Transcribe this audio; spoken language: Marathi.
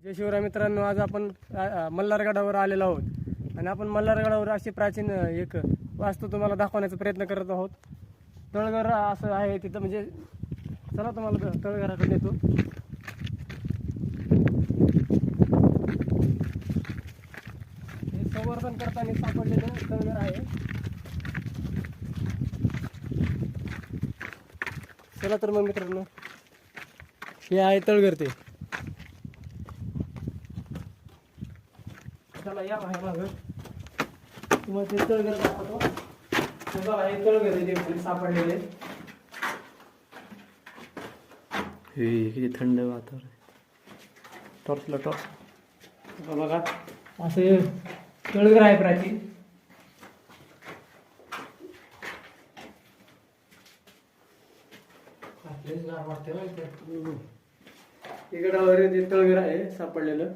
जय शिवराय मित्रांनो, आज आपण मल्हारगडावर आलेलो आहोत आणि आपण मल्हारगडावर अशी प्राचीन एक वास्तू तुम्हाला दाखवण्याचा प्रयत्न करत आहोत. तळघर असं आहे तिथं, म्हणजे चला तुम्हाला तळघराकडे नेतो. हे संवर्धन करताना सापडलेलं तळघर आहे. चला तर मग मित्रांनो, हे आहे तळघर. ते चला या मागं तुम्हाला ते तळघर दाखवतो. हे बघा, हे तळघर आहे जे सापडलेले. हे किती थंड वातावरण. टॉर्चला टॉर्च बघा, असे तळघर आहे प्राचीन. गडावर ते तळघर आहे सापडलेलं.